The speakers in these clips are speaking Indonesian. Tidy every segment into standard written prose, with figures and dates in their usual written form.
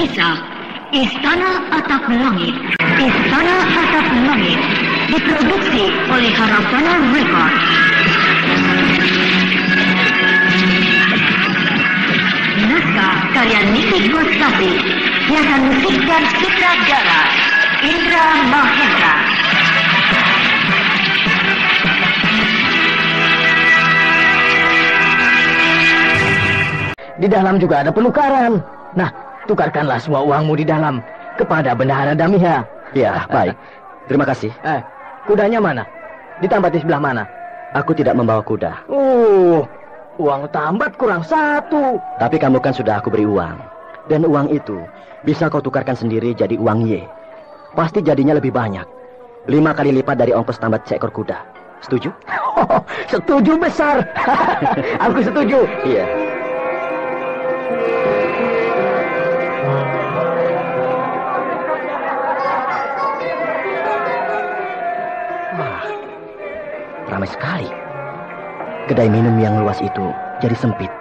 kisah Istana Atap Langit. Istana Atap Langit diproduksi oleh Harapana Records. Naskah karya Niti Kostasi, hiasan musik dan sutradara Indra Mahendra. Di dalam juga ada penukaran. Nah, tukarkanlah semua uangmu di dalam kepada Bendahara Damiha. Ya, baik. Terima kasih. Kudanya mana? Ditambat di sebelah mana? Aku tidak membawa kuda. Uang tambat kurang 1. Tapi kamu kan sudah aku beri uang. Dan uang itu bisa kau tukarkan sendiri jadi uang Y. Pasti jadinya lebih banyak. 5 kali lipat dari ongkos tambat seekor kuda. Setuju? Setuju besar. Aku setuju. Iya. Ramai sekali. Kedai minum yang luas itu jadi sempit,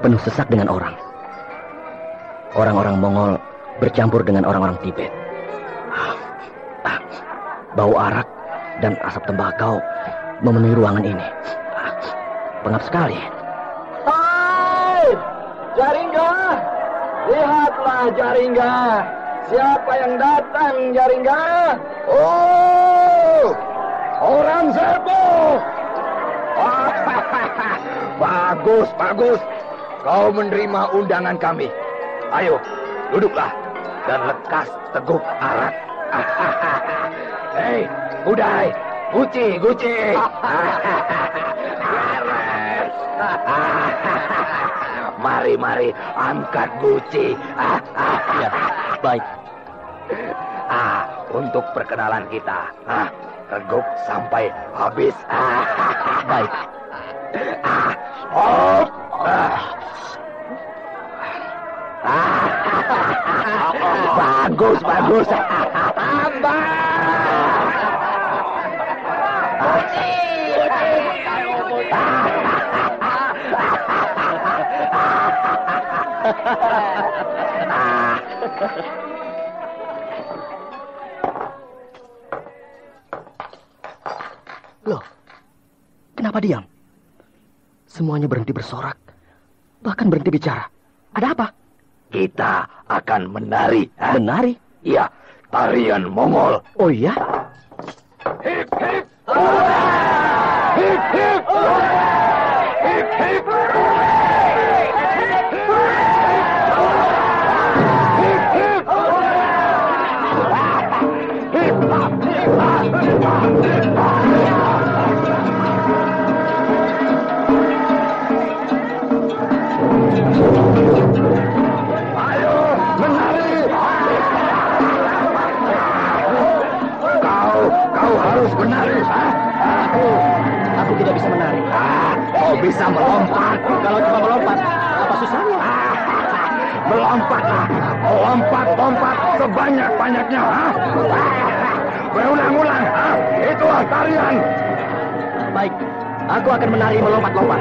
penuh sesak dengan orang. Orang-orang Mongol bercampur dengan orang-orang Tibet. Bau arak dan asap tembakau memenuhi ruangan ini. Pengap sekali. Hai, Jaringga, lihatlah Jaringga. Siapa yang datang, Jaringga? Oh, orang serbu. Bagus, bagus. Kau menerima undangan kami. Ayo, duduklah dan lekas teguk arak. Hei, Budai, Guci. Mari, angkat Guci. Ya, baik. Untuk perkenalan kita. Teguk sampai habis. Baik. Bagus. Tambah. Loh, kenapa diam? Semuanya berhenti bersorak, bahkan berhenti bicara. Ada apa? Kita akan menari. Menari? Iya, tarian Mongol. Oh iya? Hip, hip, hurrah! Hip, hip, hurrah! Hip, hip, hurrah! Hip, hip, hurrah! Hip, hop, hip, hop, hip, hop, hip, hop. Ayo, menari! Kau harus menari. Aku tidak bisa menari. Kau bisa melompat. Kalau cuma melompat, apa susahnya? Melompatlah. Lompat sebanyak-banyaknya. Berulang-ulang. Itulah tarian. Baik, aku akan menari melompat-lompat.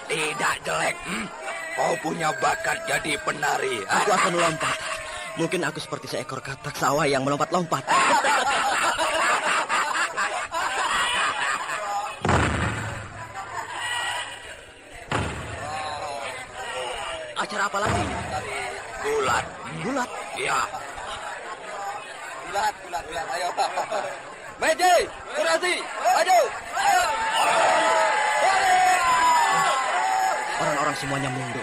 Tidak jelek. Kau punya bakat jadi penari. Aku akan melompat. Mungkin aku seperti seekor katak sawah yang melompat-lompat. Acara apa lagi? Gulat. Gulat? Iya. Gulat, ayo. Meje, Kurasi, maju! Orang-orang semuanya mundur,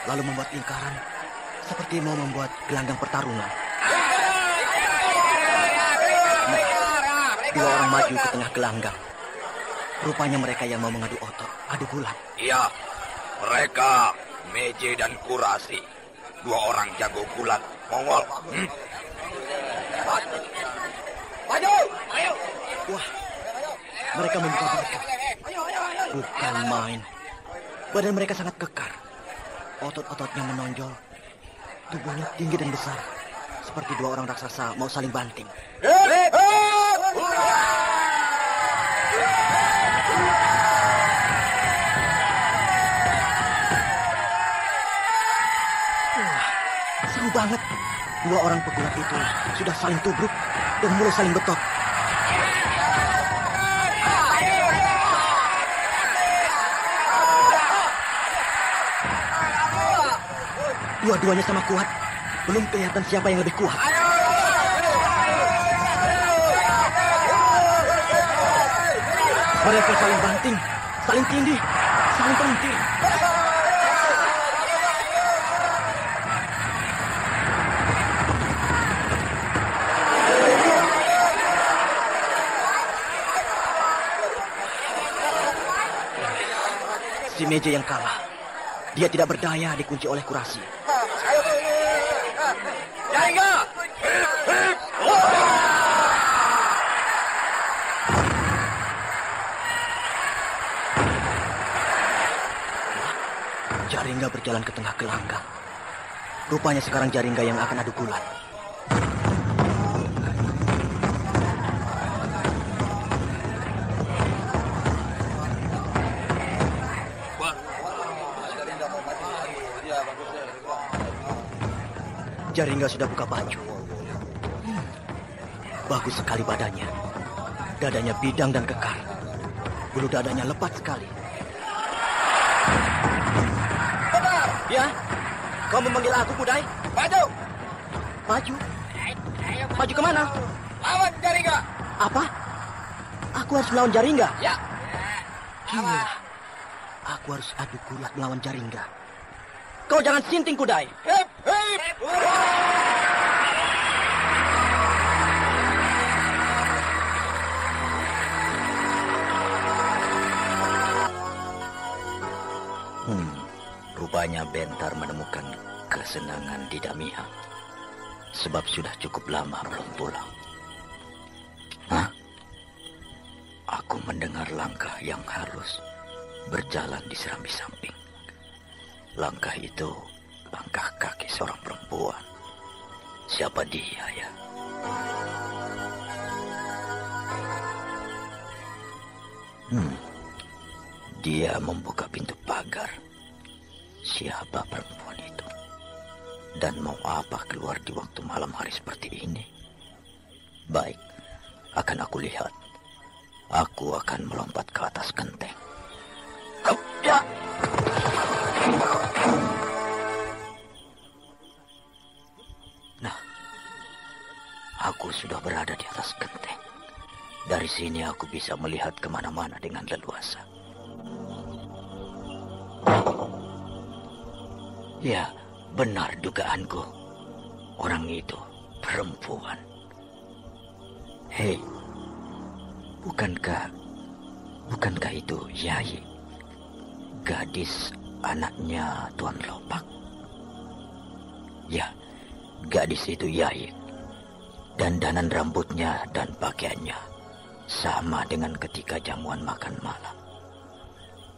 lalu membuat lingkaran seperti mau membuat gelanggang pertarungan. Dua orang maju ke tengah gelanggang. Rupanya mereka yang mau mengadu otot, adu gulat. Iya, mereka Meje dan Kurasi, dua orang jago gulat Mongol. Maju! Wah, mereka membuka badan. Bukan main. Badan mereka sangat kekar. Otot-ototnya menonjol. Tubuhnya tinggi dan besar. Seperti dua orang raksasa mau saling banting. Wah, seru banget. Dua orang pegulat itu sudah saling tubruk dan mulai saling betot. Dua-duanya sama kuat. Belum kelihatan siapa yang lebih kuat. Mereka saling banting, saling tindih, saling pelintir. Si Meje yang kalah. Dia tidak berdaya dikunci oleh Kurasi. Jaringa! Jaringga berjalan ke tengah gelanggang. Rupanya sekarang Jaringga yang akan adu gulat. Jaringga sudah buka baju. Bagus sekali badannya. Dadanya bidang dan kekar. Bulu dadanya lebat sekali. Ya, kau memanggil aku, Budai? Maju! Maju? Maju kemana? Lawan Jaringga! Apa? Aku harus melawan Jaringga? Ya. Gila. Aku harus adu gulat melawan Jaringga. Kau jangan sinting, Budai. Hip, hip! Rupanya Bentar menemukan kesenangan di Damiha. Sebab sudah cukup lama belum pulang. Hah? Aku mendengar langkah yang halus berjalan di serambi samping. Langkah itu langkah kaki seorang perempuan. Siapa dia ya? Dia membuka pintu pagar. Siapa perempuan itu? Dan mau apa keluar di waktu malam hari seperti ini? Baik, akan aku lihat. Aku akan melompat ke atas genteng. Ya! Nah, aku sudah berada di atas genteng. Dari sini aku bisa melihat kemana-mana dengan leluasa. Ya, benar dugaanku. Orang itu perempuan. Hei, bukankah itu Yai? Gadis anaknya Tuan Lopak? Ya, gadis itu Yai. Dandanan rambutnya dan pakaiannya sama dengan ketika jamuan makan malam.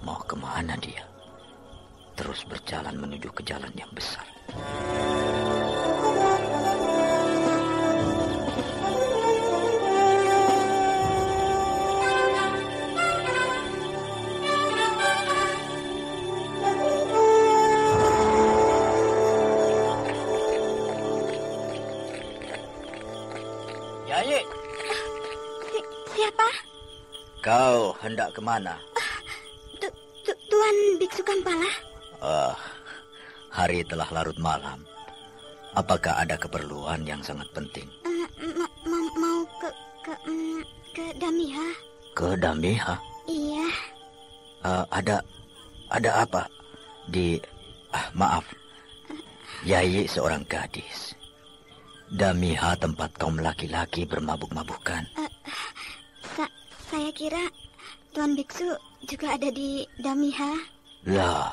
Mau kemana dia? Terus berjalan menuju ke jalan yang besar. Yai. Siapa? Kau hendak kemana? Tuan Biksu Kampala. Hari telah larut malam. Apakah ada keperluan yang sangat penting? Mau ke Damiha. Ke Damiha? Iya. Ada apa? Maaf. Yayi seorang gadis. Damiha tempat kaum laki-laki bermabuk-mabukan. Saya kira Tuan Biksu juga ada di Damiha. Lah.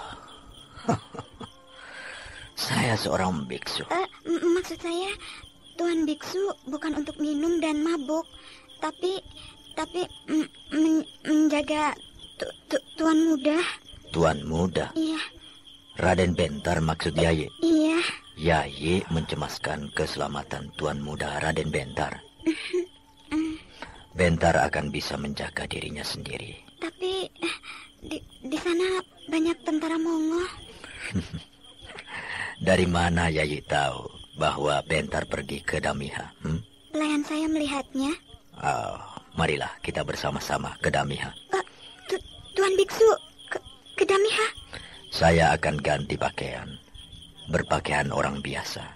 Saya seorang biksu. Maksud saya, Tuan Biksu bukan untuk minum dan mabuk, tapi menjaga Tuan Muda. Tuan Muda? Iya. Raden Bentar maksud Yayi? Iya. Yayi mencemaskan keselamatan Tuan Muda Raden Bentar. Bentar akan bisa menjaga dirinya sendiri. Tapi di sana banyak tentara Mongol. Dari mana Yayi tahu bahwa Bentar pergi ke Damiha? Pelayan saya melihatnya. Marilah kita bersama-sama ke Damiha. Tuan Biksu ke Damiha? Saya akan ganti pakaian. Berpakaian orang biasa.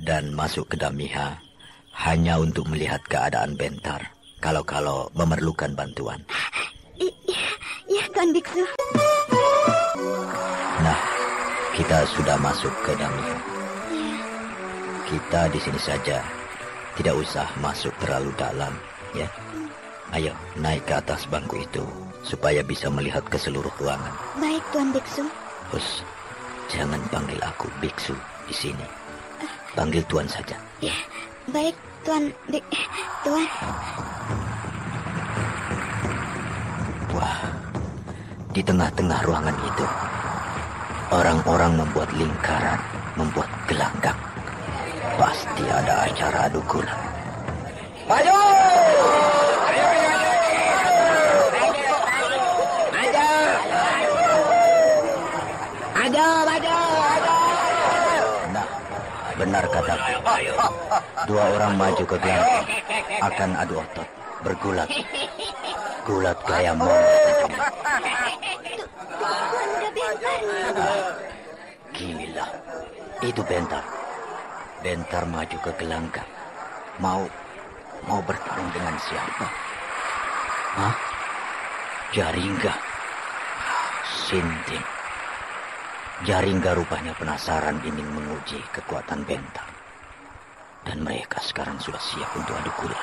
Dan masuk ke Damiha hanya untuk melihat keadaan Bentar. Kalau memerlukan bantuan. Iya, Tuan Biksu. Nah, kita sudah masuk ke Damiha. Iya. Kita di sini saja. Tidak usah masuk terlalu dalam, ya. Ayo, naik ke atas bangku itu supaya bisa melihat ke seluruh ruangan. Baik, Tuan Biksu. Hus, jangan panggil aku Biksu di sini. Panggil Tuan saja. Ya, baik, Tuan. Tuan. Wah, di tengah-tengah ruangan itu, orang-orang membuat lingkaran, membuat gelanggang. Pasti ada acara adu gula. Maju! Nah, benar kataku. Dua orang maju ke gelanggang, akan adu otot, bergulat. Gulat gaya Mongol. Tuan Muda Bentar. Gila, itu Bentar. Bentar maju ke gelanggang. Mau bertarung dengan siapa? Hah? Jaringga. Sinting. Jaringga rupanya penasaran ingin menguji kekuatan Bentar. Dan mereka sekarang sudah siap untuk adu gula.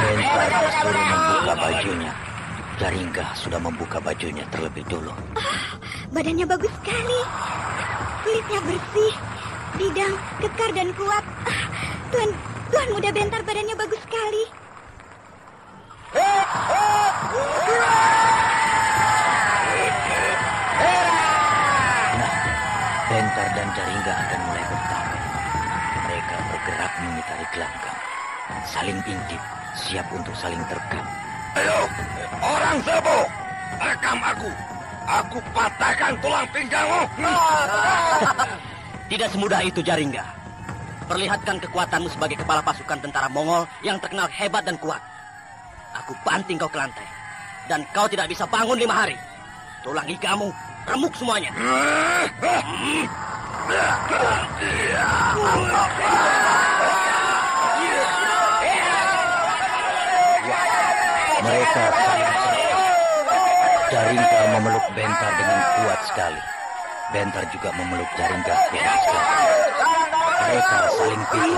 Bentar disuruh membuka bajunya. Jaringga sudah membuka bajunya terlebih dulu. Badannya bagus sekali. Kulitnya bersih, bidang, kekar dan kuat. Tuan Muda Bentar badannya bagus sekali. Nah, Bentar dan Jaringga akan mulai bertarung. Mereka bergerak mengitari gelanggang, saling intip, siap untuk saling terkam. Ayo, orang serbu, rekam aku. Aku patahkan tulang pinggangmu. Tidak semudah itu, Jaringga. Perlihatkan kekuatanmu sebagai kepala pasukan tentara Mongol yang terkenal hebat dan kuat. Aku banting kau ke lantai. Dan kau tidak bisa bangun 5 hari. Tulang igamu remuk semuanya. Mereka saling serang. Jaringga memeluk Bentar dengan kuat sekali. Bentar juga memeluk Jaringga kuat sekali. Mereka saling pikir,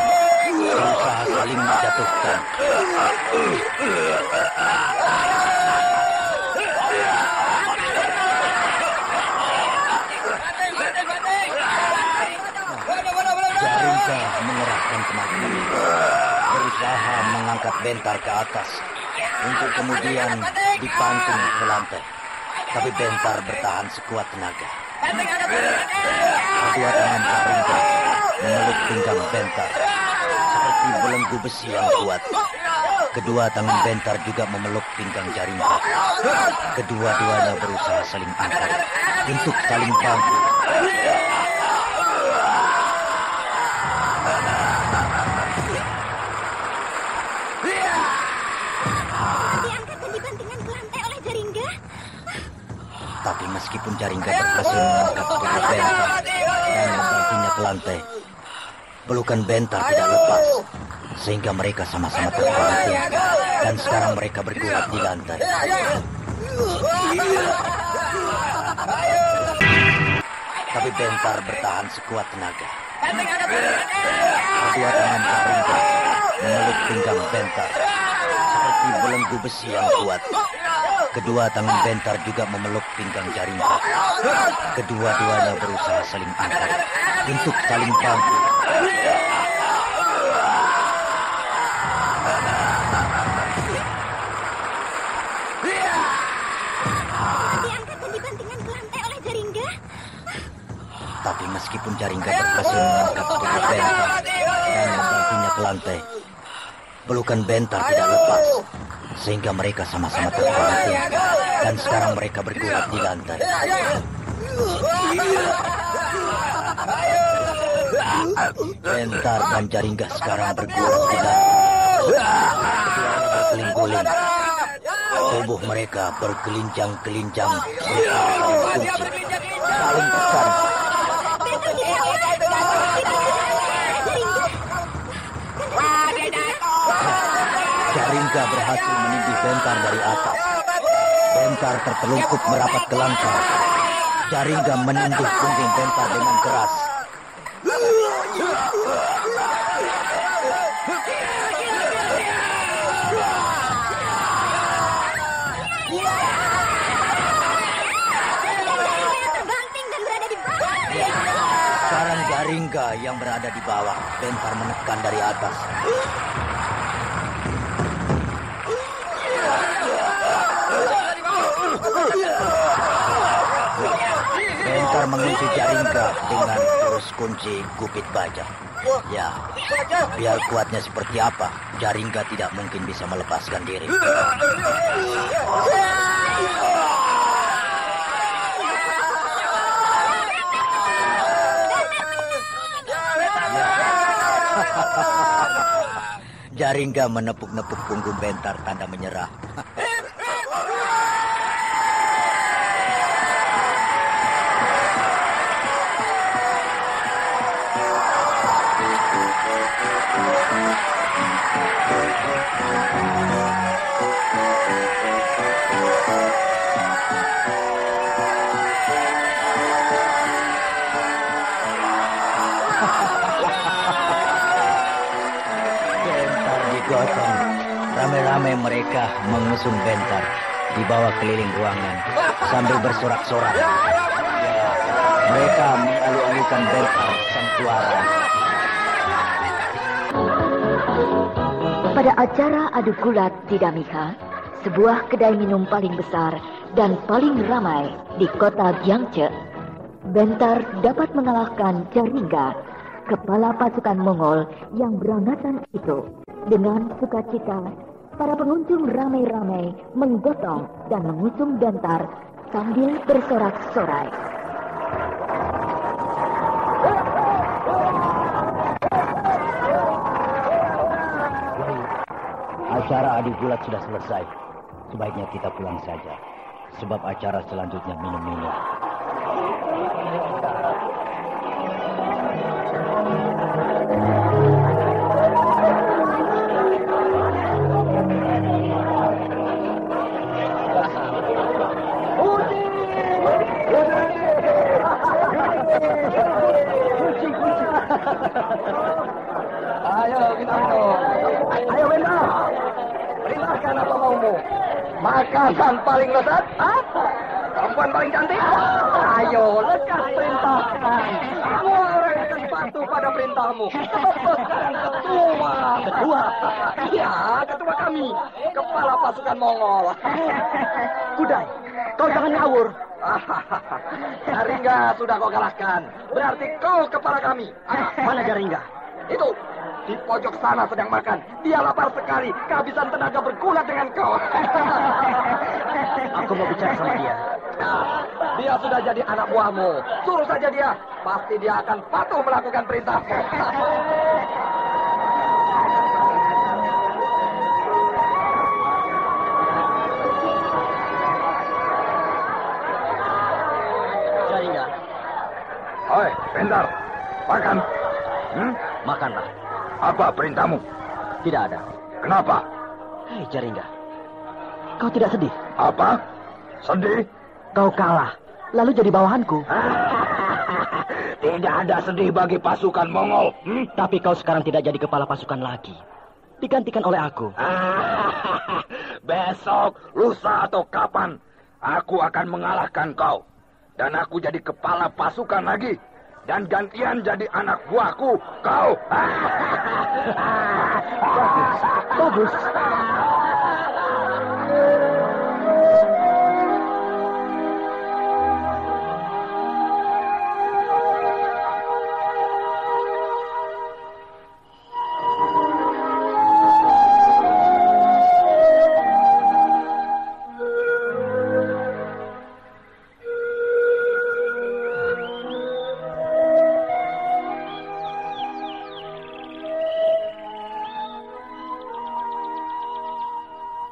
berusaha saling menjatuhkan. Jaringga mengerahkan tenaga, berusaha mengangkat Bentar ke atas untuk kemudian dipantung ke lantai. Tapi Bentar bertahan sekuat tenaga. Kedua tangan Jaringga memeluk pinggang Bentar seperti belenggu besi yang kuat. Kedua tangan Bentar juga memeluk pinggang Jaringga. Kedua-duanya berusaha saling angkat untuk saling bantu. Tapi meskipun Jaringga berhasil mengangkat tubuh Bentar dan membaginya ke lantai, pelukan Bentar tidak lepas, sehingga mereka sama-sama terbanting, dan sekarang mereka bergulat di lantai. Tapi Bentar bertahan sekuat tenaga. Kedua tangan Jaringga memeluk pinggang Bentar seperti belenggu besi yang kuat. Kedua tangan Bentar juga memeluk pinggang Jaringga. Kedua-duanya berusaha saling angkat untuk saling bantu. Diangkat dan dibantingkan ke lantai oleh Jaringga. Tapi meskipun Jaringga berhasil mengangkat tubuh Bentar dan membaginya ke lantai, pelukan Bentar tidak lepas, sehingga mereka sama-sama terbanting, dan sekarang mereka bergulat di lantai. Bentar dan Jaringga sekarang bergulat di lantai. Berkeling-keling. Tubuh mereka bergelincang-gelincang saling kunci, saling tekan. Jaringga berhasil menindih Bentar dari atas. Bentar tertelungkup merapat ke lantai. Jaringga menindih punggung Bentar dengan keras. Terbanting dan berada di bawah. Sekarang Jaringga yang berada di bawah. Bentar menekan dari atas. Bentar mengunci Jaringga dengan jurus kunci gupit baja. Ya, biar kuatnya seperti apa, Jaringga tidak mungkin bisa melepaskan diri. Jaringga menepuk-nepuk punggung Bentar tanda menyerah. Digotong. Rame-rame mereka mengusung Bentar dibawa keliling ruangan sambil bersorak-sorak. Ya, mereka mengalu-alukan Bentar sang juara. Pada acara adu gulat di Damiha, sebuah kedai minum paling besar dan paling ramai di kota Gyangche, Bentar dapat mengalahkan Jaringga, kepala pasukan Mongol yang berangatan itu. Dengan sukacita, para pengunjung ramai-ramai menggotong dan mengusung Bentar sambil bersorak-sorai. Acara adu gulat sudah selesai. Sebaiknya kita pulang saja. Sebab acara selanjutnya minum-minum. Ayo kita minum. Ayo Bentar. Perintahkan apa maumu? Makanan paling lezat? Perempuan paling cantik? Ayo lekas perintahkan. Semua orang akan patuh pada perintahmu. Sekarang ketua. Ketua? Iya, ketua kami. Kepala pasukan Mongol. Kudai, kau jangan ngawur. Jaringga sudah kau kalahkan. Berarti kau kepala kami. Mana Jaringga? Itu di pojok sana sedang makan. Dia lapar sekali, kehabisan tenaga bergulat dengan kau. Aku mau bicara sama dia. Dia sudah jadi anak buahmu. Suruh saja dia. Pasti dia akan patuh melakukan perintahmu. Oi, Bentar. Makan. Makanlah. Apa perintahmu? Tidak ada. Kenapa? Hei, Jaringga. Kau tidak sedih? Apa? Sedih? Kau kalah, lalu jadi bawahanku. Tidak ada sedih bagi pasukan Mongol. Tapi kau sekarang tidak jadi kepala pasukan lagi. Digantikan oleh aku. Besok, lusa atau kapan, aku akan mengalahkan kau. Dan aku jadi kepala pasukan lagi. Dan gantian jadi anak buahku, kau. Bagus.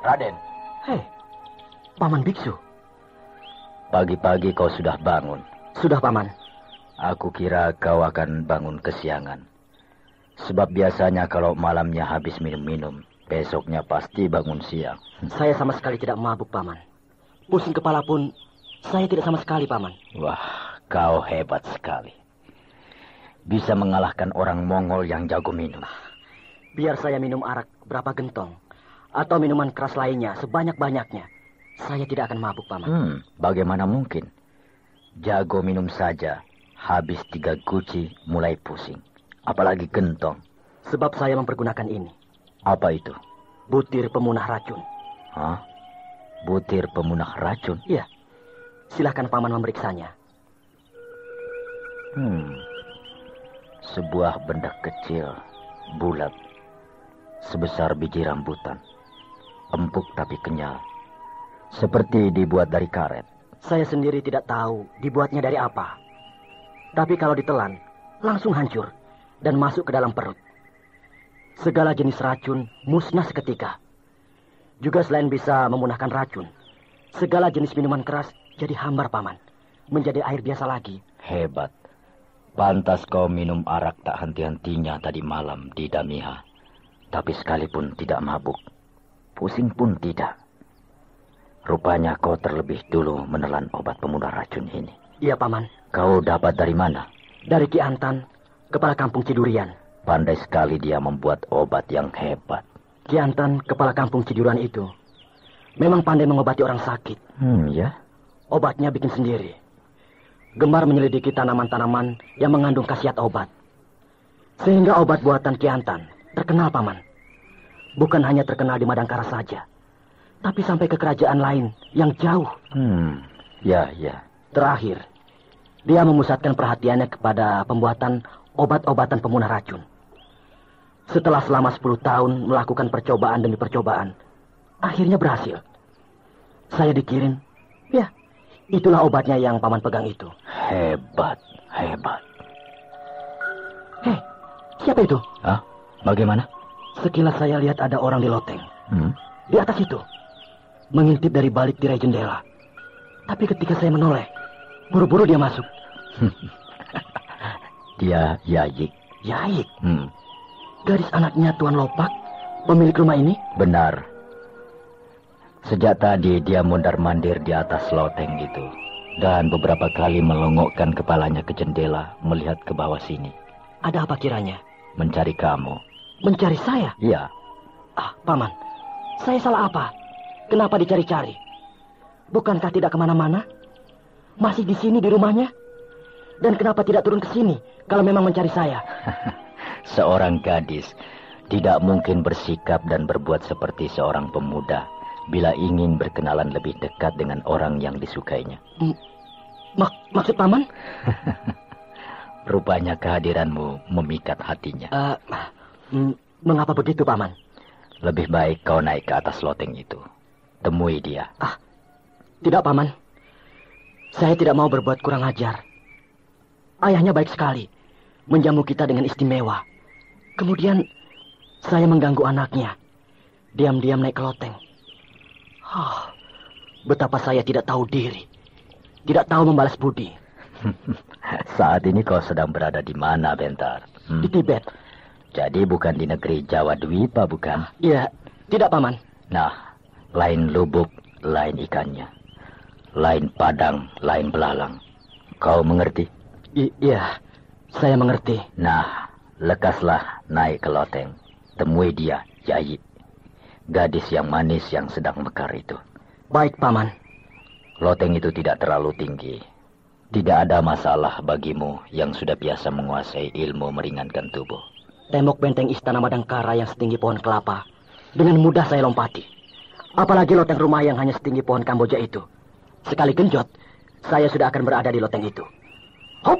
Raden. Hei, Paman Biksu. Pagi-pagi kau sudah bangun. Sudah, Paman. Aku kira kau akan bangun kesiangan. Sebab biasanya kalau malamnya habis minum-minum, besoknya pasti bangun siang. Saya sama sekali tidak mabuk, Paman. Pusing kepala pun saya tidak sama sekali, Paman. Wah, kau hebat sekali. Bisa mengalahkan orang Mongol yang jago minum. Biar saya minum arak berapa gentong, atau minuman keras lainnya sebanyak-banyaknya, saya tidak akan mabuk, Paman. Bagaimana mungkin? Jago minum saja, habis 3 guci mulai pusing. Apalagi gentong. Sebab saya mempergunakan ini. Apa itu? Butir pemunah racun. Hah? Butir pemunah racun? Iya. Silahkan Paman memeriksanya. Sebuah benda kecil, bulat, sebesar biji rambutan. Empuk tapi kenyal. Seperti dibuat dari karet. Saya sendiri tidak tahu dibuatnya dari apa. Tapi kalau ditelan, langsung hancur dan masuk ke dalam perut. Segala jenis racun musnah seketika. Juga selain bisa memunahkan racun, segala jenis minuman keras jadi hambar, Paman. Menjadi air biasa lagi. Hebat. Pantas kau minum arak tak henti-hentinya tadi malam di Damiha. Tapi sekalipun tidak mabuk. Pusing pun tidak. Rupanya kau terlebih dulu menelan obat pemunah racun ini. Iya, Paman. Kau dapat dari mana? Dari Ki Antan, kepala kampung Cidurian. Pandai sekali dia membuat obat yang hebat. Ki Antan, kepala kampung Cidurian itu memang pandai mengobati orang sakit. Ya? Obatnya bikin sendiri. Gemar menyelidiki tanaman-tanaman yang mengandung khasiat obat. Sehingga obat buatan Ki Antan terkenal, Paman. Bukan hanya terkenal di Madangkara saja, tapi sampai ke kerajaan lain yang jauh. Ya. Terakhir, dia memusatkan perhatiannya kepada pembuatan obat-obatan pemunah racun. Setelah selama 10 tahun melakukan percobaan demi percobaan, akhirnya berhasil. Saya dikirim, ya, itulah obatnya yang Paman pegang itu. Hebat. Hei, siapa itu? Hah? Bagaimana? Sekilas saya lihat ada orang di loteng. Di atas itu. Mengintip dari balik tirai jendela. Tapi ketika saya menoleh, buru-buru dia masuk. Dia Yayik. Yayik? Gadis anaknya Tuan Lopak, pemilik rumah ini? Benar. Sejak tadi dia mondar-mandir di atas loteng itu. Dan beberapa kali melongokkan kepalanya ke jendela melihat ke bawah sini. Ada apa kiranya? Mencari kamu. Mencari saya? Iya. Paman, saya salah apa? Kenapa dicari-cari? Bukankah tidak kemana-mana? Masih di sini di rumahnya? Dan kenapa tidak turun ke sini kalau memang mencari saya? Seorang gadis tidak mungkin bersikap dan berbuat seperti seorang pemuda bila ingin berkenalan lebih dekat dengan orang yang disukainya. Maksud Paman? Rupanya kehadiranmu memikat hatinya. Mengapa begitu, Paman? Lebih baik kau naik ke atas loteng itu. Temui dia. Tidak, Paman. Saya tidak mau berbuat kurang ajar. Ayahnya baik sekali. Menjamu kita dengan istimewa. Kemudian saya mengganggu anaknya. Diam-diam naik ke loteng. Betapa saya tidak tahu diri. Tidak tahu membalas budi. Saat ini kau sedang berada di mana, Bentar? Di Tibet. Jadi bukan di negeri Jawa Dwipa, bukan? Iya, tidak, Paman. Nah, lain lubuk, lain ikannya. Lain padang, lain belalang. Kau mengerti? Iya, saya mengerti. Nah, lekaslah naik ke loteng. Temui dia, Yayi. Gadis yang manis yang sedang mekar itu. Baik, Paman. Loteng itu tidak terlalu tinggi. Tidak ada masalah bagimu yang sudah biasa menguasai ilmu meringankan tubuh. Tembok benteng istana Madangkara yang setinggi pohon kelapa. Dengan mudah saya lompati. Apalagi loteng rumah yang hanya setinggi pohon Kamboja itu. Sekali genjot, saya sudah akan berada di loteng itu. Hop!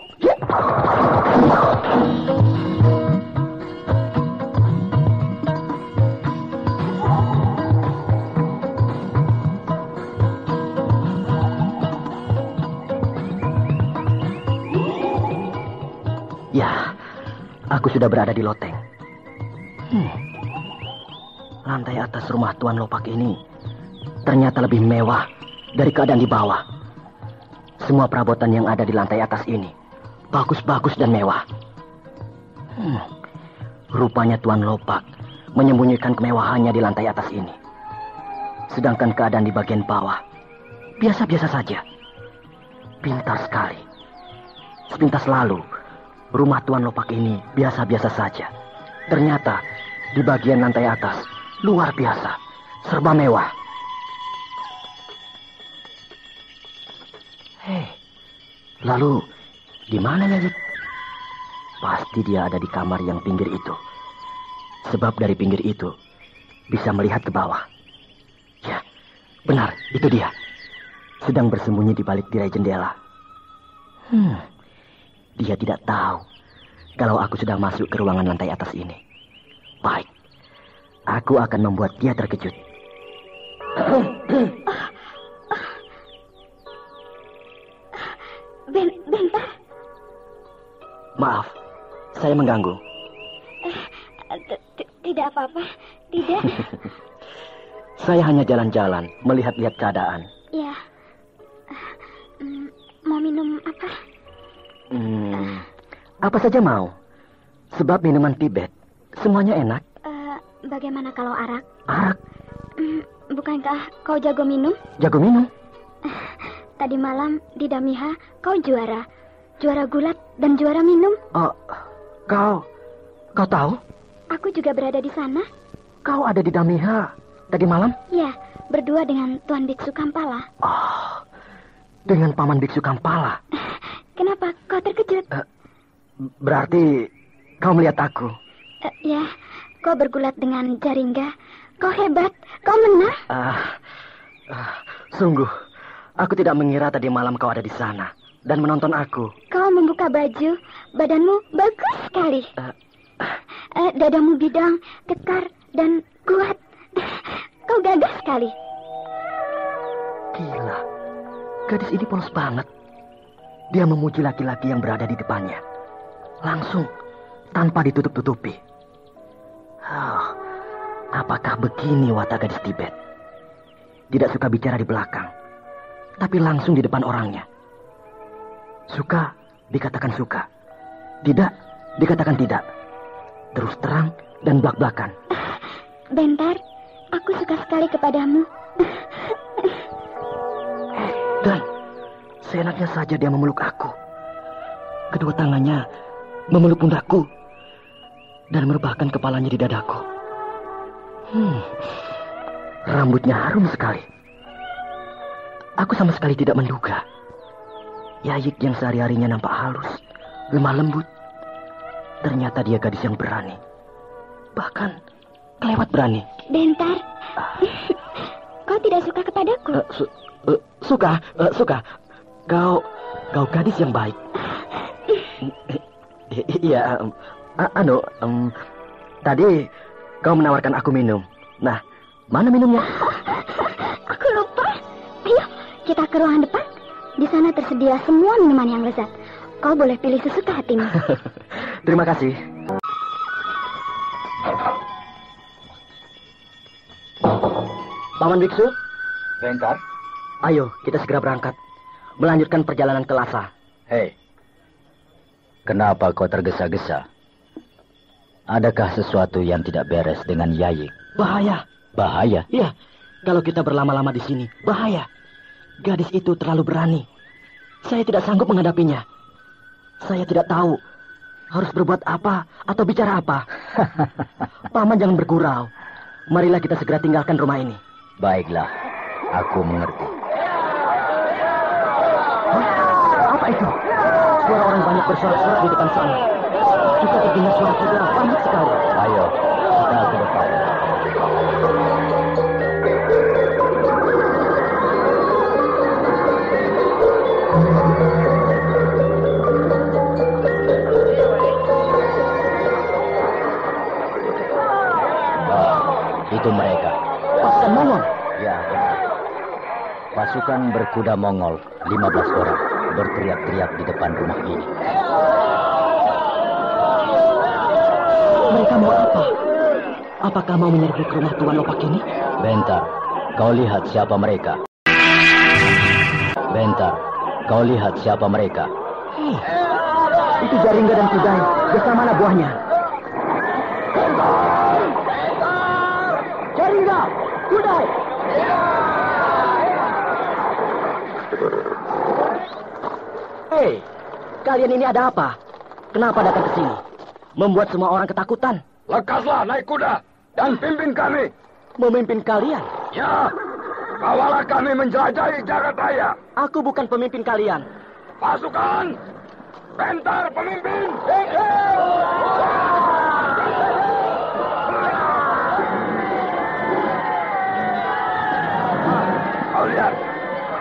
Ya, aku sudah berada di loteng. Lantai atas rumah Tuan Lopak ini ternyata lebih mewah dari keadaan di bawah. Semua perabotan yang ada di lantai atas ini bagus-bagus dan mewah. Rupanya Tuan Lopak menyembunyikan kemewahannya di lantai atas ini. Sedangkan keadaan di bagian bawah biasa-biasa saja. Pintar sekali. Sepintas lalu, rumah Tuan Lopak ini biasa-biasa saja. Ternyata di bagian lantai atas luar biasa, serba mewah. Lalu di mana Yayi? Pasti dia ada di kamar yang pinggir itu. Sebab dari pinggir itu bisa melihat ke bawah. Ya, benar, itu dia. Sedang bersembunyi di balik tirai jendela. Dia tidak tahu kalau aku sudah masuk ke ruangan lantai atas ini. Baik, aku akan membuat dia terkejut. Bentar. Maaf, saya mengganggu. Tidak apa-apa, tidak. Saya hanya jalan-jalan, melihat-lihat keadaan. Ya. Mau minum apa? Apa saja mau. Sebab minuman Tibet semuanya enak. Bagaimana kalau arak? Arak? Bukankah kau jago minum? Jago minum? Tadi malam di Damiha kau juara. Juara gulat dan juara minum. Oh, kau tahu? Aku juga berada di sana. Kau ada di Damiha tadi malam? Ya, berdua dengan Tuan Biksu Kampala. Oh, dengan Paman Biksu Kampala. Kenapa kau terkejut? Berarti kau melihat aku? Ya, kau bergulat dengan Jaringga. Kau hebat, kau menang. Sungguh, aku tidak mengira tadi malam kau ada di sana dan menonton aku. Kau membuka baju, badanmu bagus sekali. Dadamu bidang, kekar, dan kuat. Kau gagah sekali. Gila, gadis ini polos banget. Dia memuji laki-laki yang berada di depannya. Langsung, tanpa ditutup-tutupi. Apakah begini watak gadis Tibet? Tidak suka bicara di belakang, tapi langsung di depan orangnya. Suka, dikatakan suka. Tidak, dikatakan tidak. Terus terang dan belak-belakan. Bentar, aku suka sekali kepadamu. Dan seenaknya saja dia memeluk aku. Kedua tangannya memeluk pundakku dan merebahkan kepalanya di dadaku. Rambutnya harum sekali. Aku sama sekali tidak menduga Yayik yang sehari-harinya nampak halus, lemah lembut, ternyata dia gadis yang berani. Bahkan kelewat berani. Bentar. Kau tidak suka kepadaku? Suka. Kau gadis yang baik. Iya, tadi kau menawarkan aku minum. Nah, mana minumnya? Aku lupa. Ayo, kita ke ruangan depan. Di sana tersedia semua minuman yang lezat. Kau boleh pilih sesuka hatimu. Terima kasih. Paman Biksu? Bentar. Ayo, kita segera berangkat. Melanjutkan perjalanan ke Lhasa. Hei, Kenapa kau tergesa-gesa? Adakah sesuatu yang tidak beres dengan Yayik? Bahaya. Bahaya? Iya, kalau kita berlama-lama di sini, bahaya. Gadis itu terlalu berani. Saya tidak sanggup menghadapinya. Saya tidak tahu harus berbuat apa atau bicara apa. Paman jangan bergurau. Marilah kita segera tinggalkan rumah ini. Baiklah, aku mengerti. Apa itu? Suara orang banyak bersorak-sorak di depan sana. Kita terdengar suara kuda banyak sekali. Ayo, kita ke depan. Itu mereka. Pasukan Mongol. Ya, benar. Pasukan berkuda Mongol, 15 orang, berteriak-teriak di depan rumah ini. Mereka mau apa? Apakah mau menyerbu ke rumah Tuan Lopak ini? Bentar, kau lihat siapa mereka. Bentar, kau lihat siapa mereka. Itu Jaringga dan Kudai bersama anak buahnya. Jaringga, Kudai. Hei, kalian ini ada apa? Kenapa datang ke sini? Membuat semua orang ketakutan. Lekaslah naik kuda dan pimpin kami. Memimpin kalian? Ya, bawalah kami menjelajahi jagat raya. Aku bukan pemimpin kalian. Pasukan, Bentar pemimpin. Kau lihat,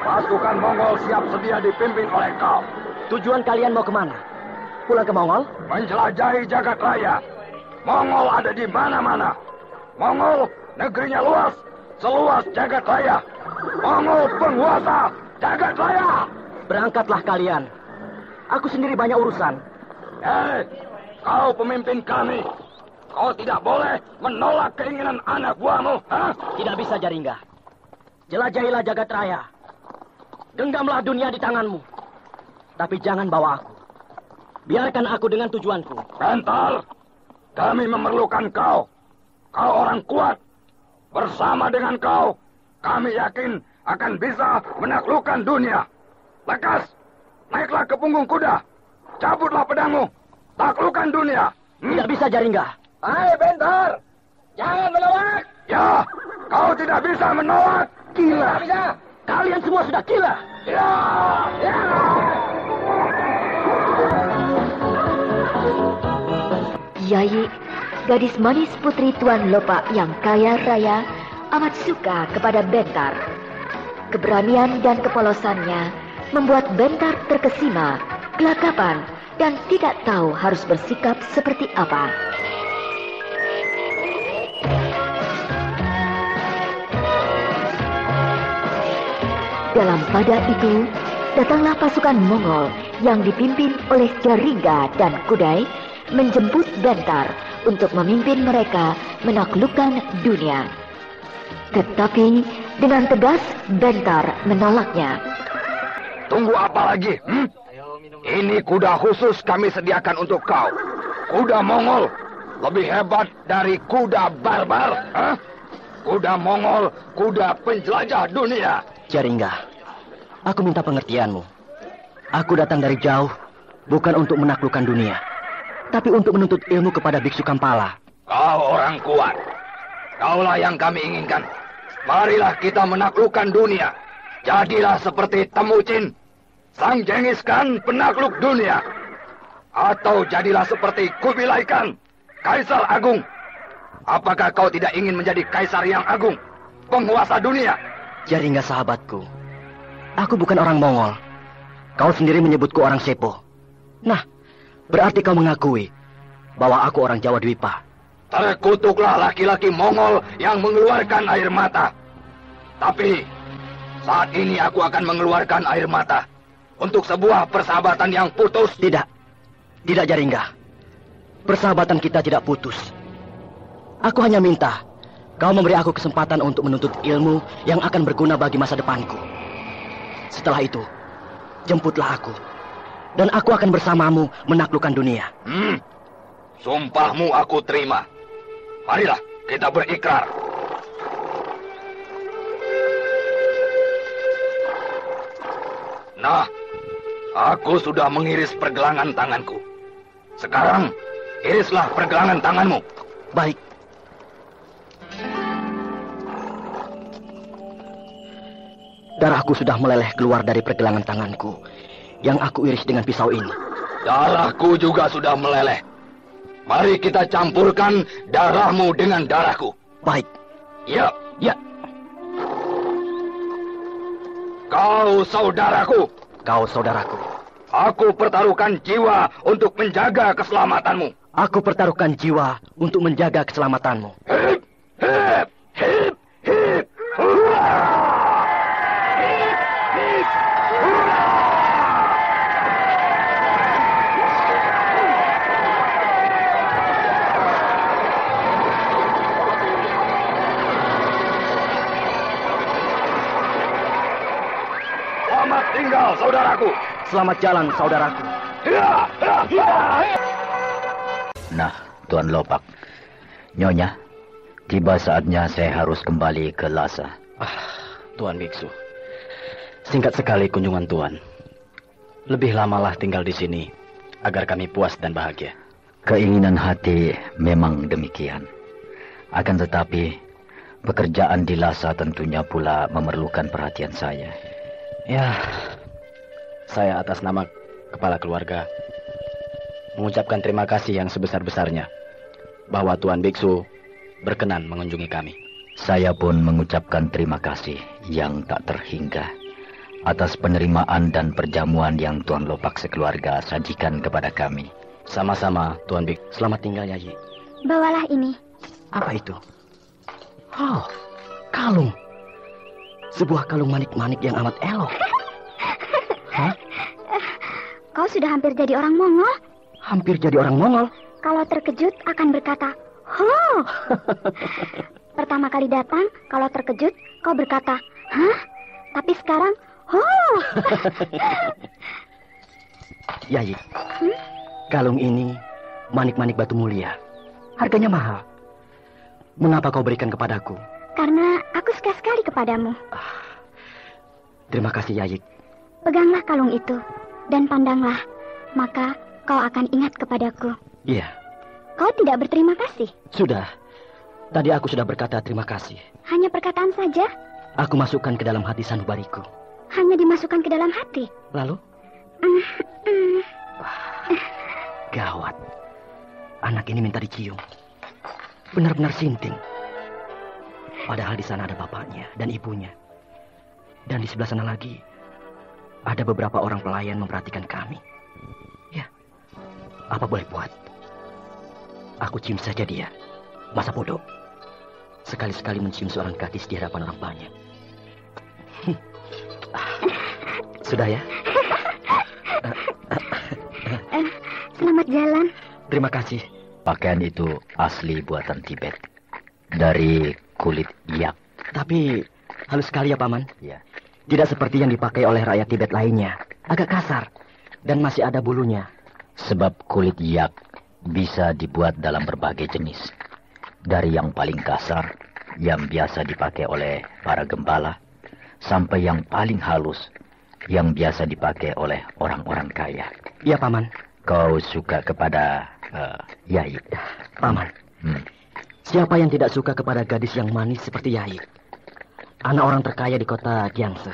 pasukan Mongol siap sedia dipimpin oleh kau. Tujuan kalian mau kemana? Pulang ke Mongol? Menjelajahi jagat raya. Mongol ada di mana-mana. Mongol negerinya luas, seluas jagat raya. Mongol penguasa jagat raya. Berangkatlah kalian. Aku sendiri banyak urusan. Kau pemimpin kami. Kau tidak boleh menolak keinginan anak buahmu. Tidak bisa, Jaringga. Jelajahilah jagat raya. Genggamlah dunia di tanganmu. Tapi jangan bawa aku. Biarkan aku dengan tujuanku. Bentar. Kami memerlukan kau. Kau orang kuat. Bersama dengan kau, kami yakin akan bisa menaklukkan dunia. Lekas, naiklah ke punggung kuda. Cabutlah pedangmu. Taklukkan dunia. Tidak bisa, Jaringga. Hai, Bentar. Jangan menolak. Ya, kau tidak bisa menolak. Gila. Tidak bisa. Kalian semua sudah gila. Ya, ya. Yayi, gadis manis putri Tuan Lopak yang kaya raya, amat suka kepada Bentar. Keberanian dan kepolosannya membuat Bentar terkesima, gelagapan, dan tidak tahu harus bersikap seperti apa. Dalam pada itu, datanglah pasukan Mongol yang dipimpin oleh Jaringga dan Kudai menjemput Bentar untuk memimpin mereka menaklukkan dunia. Tetapi dengan tegas Bentar menolaknya. Tunggu apa lagi? Ini kuda khusus kami sediakan untuk kau. Kuda Mongol lebih hebat dari kuda barbar. Kuda Mongol, kuda penjelajah dunia. Jaringga, aku minta pengertianmu. Aku datang dari jauh, bukan untuk menaklukkan dunia, tapi untuk menuntut ilmu kepada Biksu Kampala. Kau orang kuat. Kaulah yang kami inginkan. Marilah kita menaklukkan dunia. Jadilah seperti Temucin, Sang Jengis Khan penakluk dunia. Atau jadilah seperti Kubilai Khan, Kaisar Agung. Apakah kau tidak ingin menjadi Kaisar yang agung, penguasa dunia? Jaringga sahabatku, aku bukan orang Mongol. Kau sendiri menyebutku orang Sepo. Nah, berarti kau mengakui bahwa aku orang Jawa Dwipa. Terkutuklah laki-laki Mongol yang mengeluarkan air mata. Tapi saat ini aku akan mengeluarkan air mata untuk sebuah persahabatan yang putus. Tidak Jaringga. Persahabatan kita tidak putus. Aku hanya minta kau memberi aku kesempatan untuk menuntut ilmu yang akan berguna bagi masa depanku. Setelah itu, jemputlah aku. Dan aku akan bersamamu menaklukkan dunia. Sumpahmu aku terima. Marilah kita berikrar. Nah, aku sudah mengiris pergelangan tanganku. Sekarang, irislah pergelangan tanganmu. Baik. Darahku sudah meleleh keluar dari pergelangan tanganku yang aku iris dengan pisau ini. Darahku juga sudah meleleh. Mari kita campurkan darahmu dengan darahku. Baik. Ya. Ya. Kau saudaraku. Kau saudaraku. Aku pertaruhkan jiwa untuk menjaga keselamatanmu. Aku pertaruhkan jiwa untuk menjaga keselamatanmu. Hip, hip, hip, hip. Hurrah! Hip, hip, hurrah! Selamat tinggal, saudaraku. Selamat jalan, saudaraku. Nah, Tuan Lopak. Nyonya, tiba saatnya saya harus kembali ke Lhasa. Tuan Biksu. Singkat sekali kunjungan Tuan. Lebih lamalah tinggal di sini agar kami puas dan bahagia. Keinginan hati memang demikian. Akan tetapi, pekerjaan di Lhasa tentunya pula memerlukan perhatian saya. Ya, saya atas nama kepala keluarga mengucapkan terima kasih yang sebesar-besarnya bahwa Tuan Biksu berkenan mengunjungi kami. Saya pun mengucapkan terima kasih yang tak terhingga atas penerimaan dan perjamuan yang Tuan Lopak sekeluarga sajikan kepada kami. Sama-sama, Tuan Bik. Selamat tinggal, Yayi. Bawalah ini. Apa itu? Oh, kalung. Sebuah kalung manik-manik yang amat elok. Hah? Kau sudah hampir jadi orang Mongol. Hampir jadi orang Mongol. Kalau terkejut akan berkata, "Ho!" Pertama kali datang, kalau terkejut, kau berkata, "Hah?" Tapi sekarang, "Ho!" Yayi, kalung ini manik-manik batu mulia. Harganya mahal. Mengapa kau berikan kepadaku? Karena aku suka sekali kepadamu. Terima kasih, Yayi. Peganglah kalung itu dan pandanglah, maka kau akan ingat kepadaku. Iya. Kau tidak berterima kasih. Sudah. Tadi aku sudah berkata terima kasih. Hanya perkataan saja. Aku masukkan ke dalam hati sanubariku. Hanya dimasukkan ke dalam hati. Lalu? Gawat. Anak ini minta dicium. Benar-benar sinting. Padahal di sana ada bapaknya dan ibunya. Dan di sebelah sana lagi ada beberapa orang pelayan memperhatikan kami. Ya, apa boleh buat? Aku cium saja dia. Masa bodoh? Sekali-sekali mencium seorang gadis di hadapan orang banyak. Sudah ya? Selamat jalan. Terima kasih. Pakaian itu asli buatan Tibet. Dari kulit yak. Tapi halus sekali ya, Paman. Ya. Tidak seperti yang dipakai oleh rakyat Tibet lainnya. Agak kasar. Dan masih ada bulunya. Sebab kulit yak bisa dibuat dalam berbagai jenis. Dari yang paling kasar, yang biasa dipakai oleh para gembala, sampai yang paling halus, yang biasa dipakai oleh orang-orang kaya. Iya, Paman. Kau suka kepada Yayi? Paman. Siapa yang tidak suka kepada gadis yang manis seperti Yayi? Anak orang terkaya di kota Gyangse.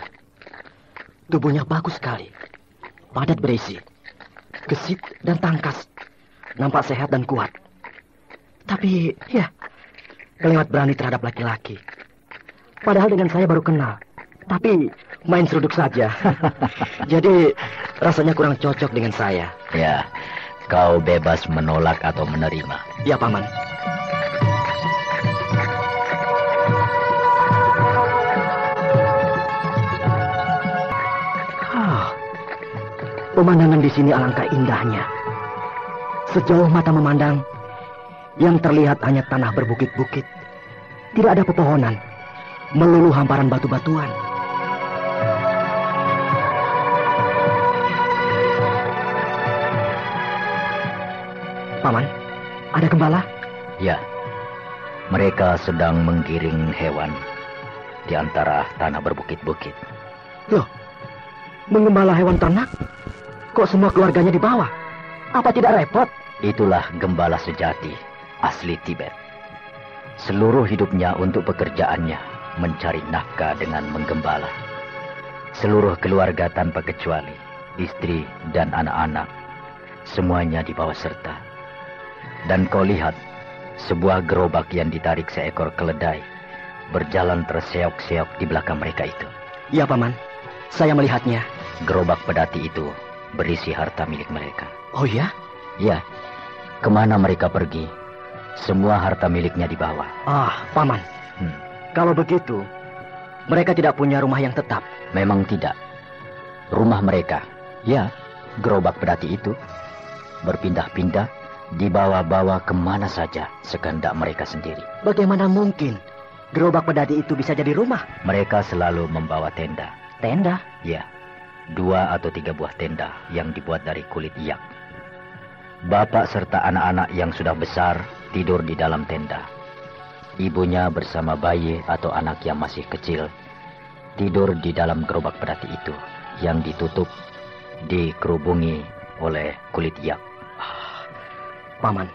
Tubuhnya bagus sekali. Padat berisi. Gesit dan tangkas. Nampak sehat dan kuat. Tapi, ya, kelewat berani terhadap laki-laki. Padahal dengan saya baru kenal. Tapi main seruduk saja. Jadi rasanya kurang cocok dengan saya. Ya, kau bebas menolak atau menerima. Ya, Paman. Pemandangan di sini alangkah indahnya. Sejauh mata memandang, yang terlihat hanya tanah berbukit-bukit. Tidak ada pepohonan, melulu hamparan batu-batuan. Paman, ada gembala? Ya, mereka sedang menggiring hewan di antara tanah berbukit-bukit. Loh, mengembala hewan ternak? Kok semua keluarganya di bawah? Apa tidak repot? Itulah gembala sejati, asli Tibet. Seluruh hidupnya untuk pekerjaannya mencari nafkah dengan menggembala. Seluruh keluarga tanpa kecuali, istri dan anak-anak, semuanya dibawa serta. Dan kau lihat, sebuah gerobak yang ditarik seekor keledai berjalan terseok-seok di belakang mereka itu. Ya, Paman. Saya melihatnya. Gerobak pedati itu berisi harta milik mereka. Oh ya? Ya. Kemana mereka pergi, semua harta miliknya dibawa. Ah, Paman. Kalau begitu, mereka tidak punya rumah yang tetap. Memang tidak. Rumah mereka, ya, gerobak pedati itu, berpindah-pindah, dibawa-bawa kemana saja sekehendak mereka sendiri. Bagaimana mungkin gerobak pedati itu bisa jadi rumah? Mereka selalu membawa tenda. Tenda? Ya, 2 atau 3 buah tenda yang dibuat dari kulit yak. Bapak serta anak-anak yang sudah besar tidur di dalam tenda. Ibunya bersama bayi atau anak yang masih kecil tidur di dalam gerobak pedati itu yang ditutup, dikerubungi oleh kulit yak. Paman,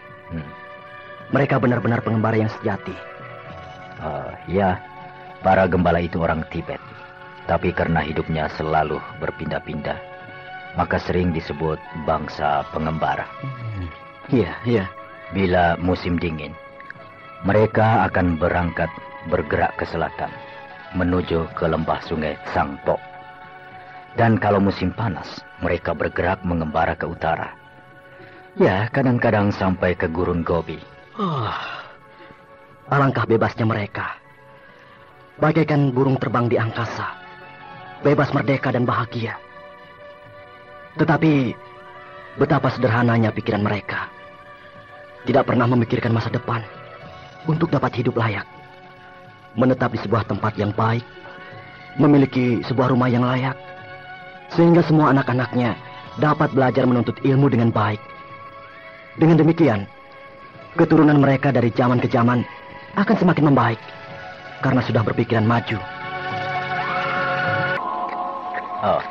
mereka benar-benar pengembara yang sejati. Ya, para gembala itu orang Tibet. Tapi karena hidupnya selalu berpindah-pindah, maka sering disebut bangsa pengembara. Iya, iya. Bila musim dingin, mereka akan bergerak ke selatan, menuju ke lembah sungai Tsangpo. Dan kalau musim panas, mereka bergerak mengembara ke utara. Ya, kadang-kadang sampai ke gurun Gobi. Alangkah bebasnya mereka. Bagaikan burung terbang di angkasa. Bebas, merdeka, dan bahagia. Tetapi, betapa sederhananya pikiran mereka. Tidak pernah memikirkan masa depan untuk dapat hidup layak. Menetap di sebuah tempat yang baik. Memiliki sebuah rumah yang layak. Sehingga semua anak-anaknya dapat belajar menuntut ilmu dengan baik. Dengan demikian, keturunan mereka dari zaman ke zaman akan semakin membaik karena sudah berpikiran maju. Oh,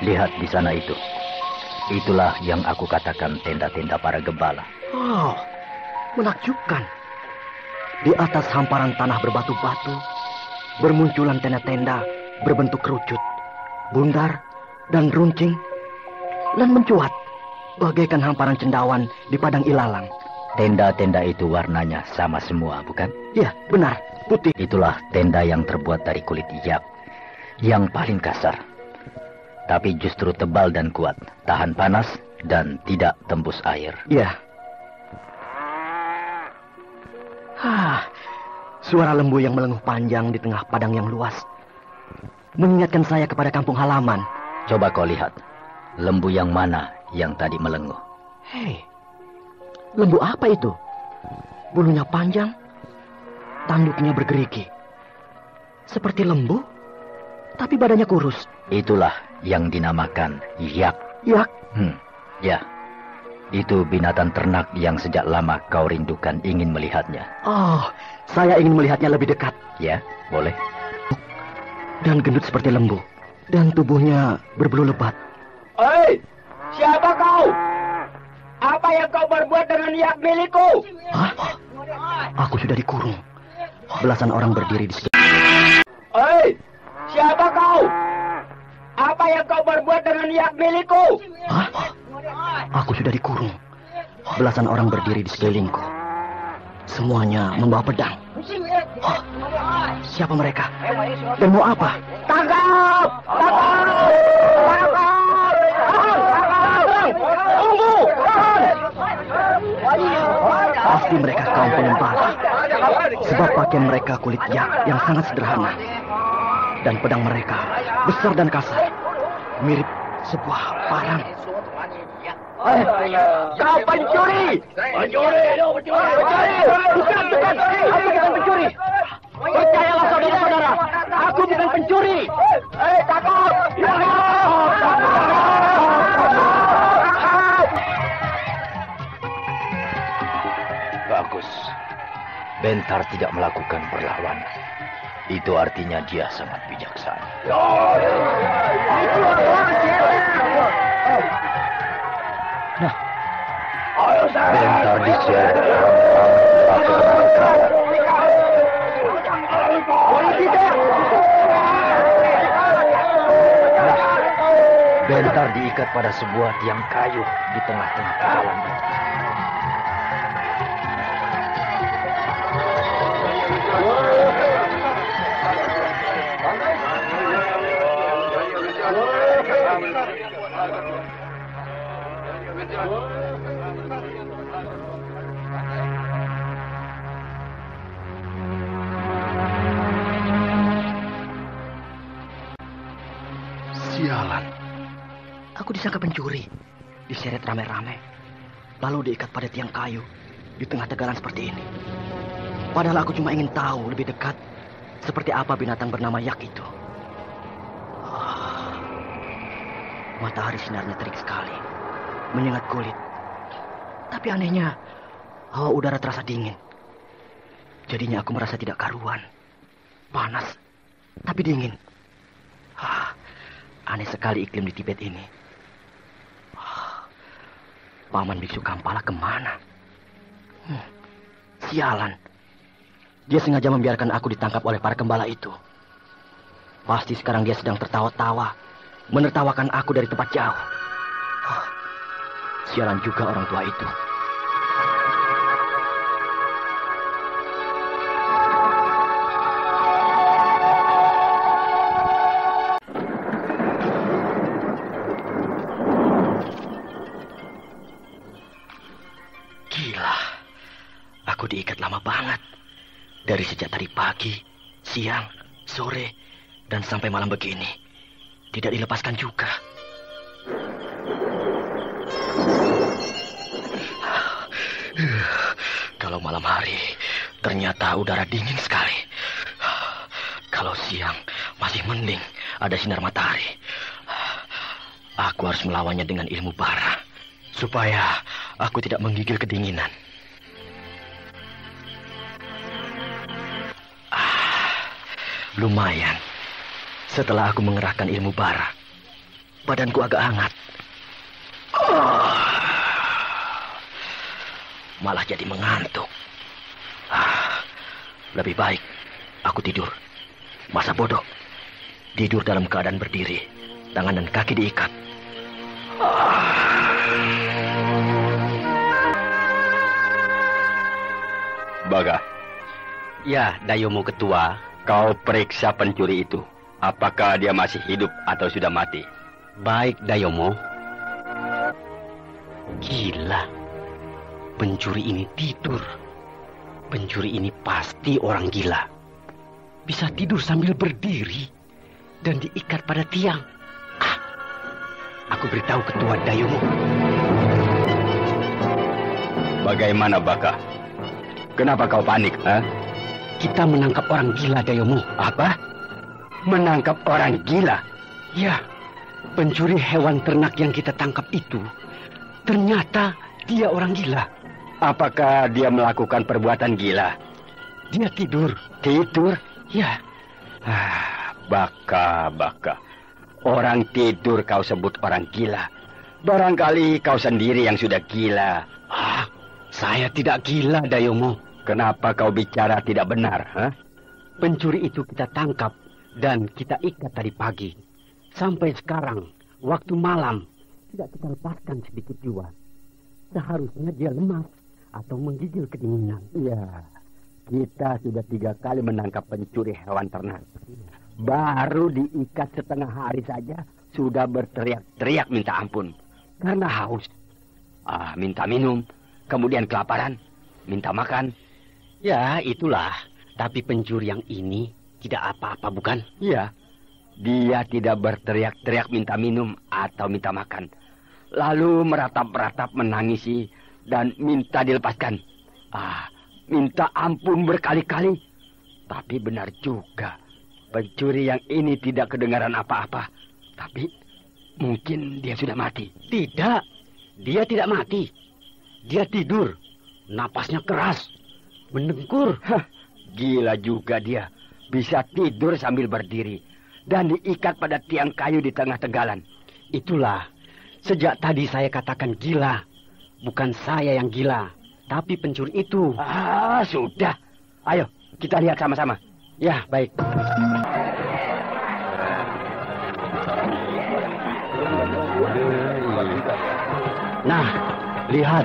lihat di sana itu. Itulah yang aku katakan tenda-tenda para gembala. Oh, menakjubkan. Di atas hamparan tanah berbatu-batu, bermunculan tenda-tenda berbentuk kerucut, bundar, dan runcing, dan mencuat bagaikan hamparan cendawan di padang ilalang. Tenda-tenda itu warnanya sama semua, bukan? Ya, benar, putih. Itulah tenda yang terbuat dari kulit yak, yang paling kasar. Tapi justru tebal dan kuat, tahan panas dan tidak tembus air. Iya. Suara lembu yang melenguh panjang di tengah padang yang luas mengingatkan saya kepada kampung halaman. Coba kau lihat, lembu yang mana yang tadi melenguh? Hei, lembu apa itu? Bulunya panjang, tanduknya bergerigi. Seperti lembu, tapi badannya kurus. Itulah yang dinamakan yak. Yak? Ya, itu binatang ternak yang sejak lama kau rindukan ingin melihatnya. Oh, saya ingin melihatnya lebih dekat. Ya, boleh. Dan gendut seperti lembu, dan tubuhnya berbulu lebat. Hei, siapa kau? Apa yang kau berbuat dengan yak milikku? Hah? Aku sudah dikurung. Belasan orang berdiri di sekitar. Hei, siapa kau? Apa yang kau berbuat dengan yak milikku? Hah? Aku sudah dikurung. Belasan orang berdiri di sekelilingku. Semuanya membawa pedang. Siapa mereka? Dan mau apa? Tangkap! Tangkap! Tunggu! Pasti mereka kaum pengembara. Sebab pakaian mereka kulit yak yang sangat sederhana. Dan pedang mereka besar dan kasar. Mirip sebuah parang. Kau pencuri! Pencuri! Bukan! Aku bukan pencuri! Percayalah saudara-saudara, aku bukan pencuri! Takut! Bentar tidak melakukan perlawanan. Itu artinya dia sangat bijaksana. Nah, Bentar diseret Bentar diikat pada sebuah tiang kayu di tengah-tengah jalan. Sialan. Aku disangka pencuri, diseret rame-rame, lalu diikat pada tiang kayu di tengah tegalan seperti ini. Padahal aku cuma ingin tahu lebih dekat seperti apa binatang bernama yak itu. Matahari sinarnya terik sekali, menyengat kulit. Tapi anehnya, hawa udara terasa dingin. Jadinya aku merasa tidak karuan. Panas, tapi dingin. Aneh sekali iklim di Tibet ini. Paman Biksu Kampala kemana? Sialan. Dia sengaja membiarkan aku ditangkap oleh para gembala itu. Pasti sekarang dia sedang tertawa-tawa, menertawakan aku dari tempat jauh. Sialan juga orang tua itu. Aku diikat lama banget. Dari sejak tadi pagi, siang, sore, dan sampai malam begini. Tidak dilepaskan juga. Kalau malam hari, ternyata udara dingin sekali. Kalau siang, masih mending, ada sinar matahari. Aku harus melawannya dengan ilmu bara, supaya aku tidak menggigil kedinginan. Lumayan. Setelah aku mengerahkan ilmu bara, badanku agak hangat. Malah jadi mengantuk. Lebih baik aku tidur. Masa bodoh. Tidur dalam keadaan berdiri, tangan dan kaki diikat. Baga. Ya, Dayomo Ketua. Kau periksa pencuri itu. Apakah dia masih hidup atau sudah mati? Baik, Dayomo. Gila. Pencuri ini tidur. Pencuri ini pasti orang gila. Bisa tidur sambil berdiri dan diikat pada tiang. Aku beritahu Ketua Dayomo. Bagaimana, Baka? Kenapa kau panik, Kita menangkap orang gila, Dayomo. Apa? Menangkap orang gila? Ya, pencuri hewan ternak yang kita tangkap itu, ternyata dia orang gila. Apakah dia melakukan perbuatan gila? Dia tidur. Tidur? Ya. Baka. Orang tidur kau sebut orang gila. Barangkali kau sendiri yang sudah gila. Saya tidak gila, Dayomo. Kenapa kau bicara tidak benar? Pencuri itu kita tangkap dan kita ikat tadi pagi. Sampai sekarang, waktu malam, tidak kita lepaskan sedikit juga. Seharusnya dia lemas atau menggigil kedinginan. Ya, kita sudah 3 kali menangkap pencuri hewan ternak. Baru diikat setengah hari saja, sudah berteriak-teriak minta ampun. Karena haus. Minta minum, kemudian kelaparan, minta makan. Ya, itulah. Tapi pencuri yang ini tidak apa-apa, bukan? Ya, dia tidak berteriak-teriak minta minum atau minta makan. Lalu meratap-ratap menangisi dan minta dilepaskan. Minta ampun berkali-kali. Tapi benar juga, pencuri yang ini tidak kedengaran apa-apa. Tapi mungkin dia sudah mati. Tidak, dia tidak mati. Dia tidur, napasnya keras. Mendengkur. Gila juga dia. Bisa tidur sambil berdiri. Dan diikat pada tiang kayu di tengah tegalan. Itulah. Sejak tadi saya katakan gila. Bukan saya yang gila. Tapi pencuri itu. Sudah. Ayo, kita lihat sama-sama. Ya, baik. Nah, lihat.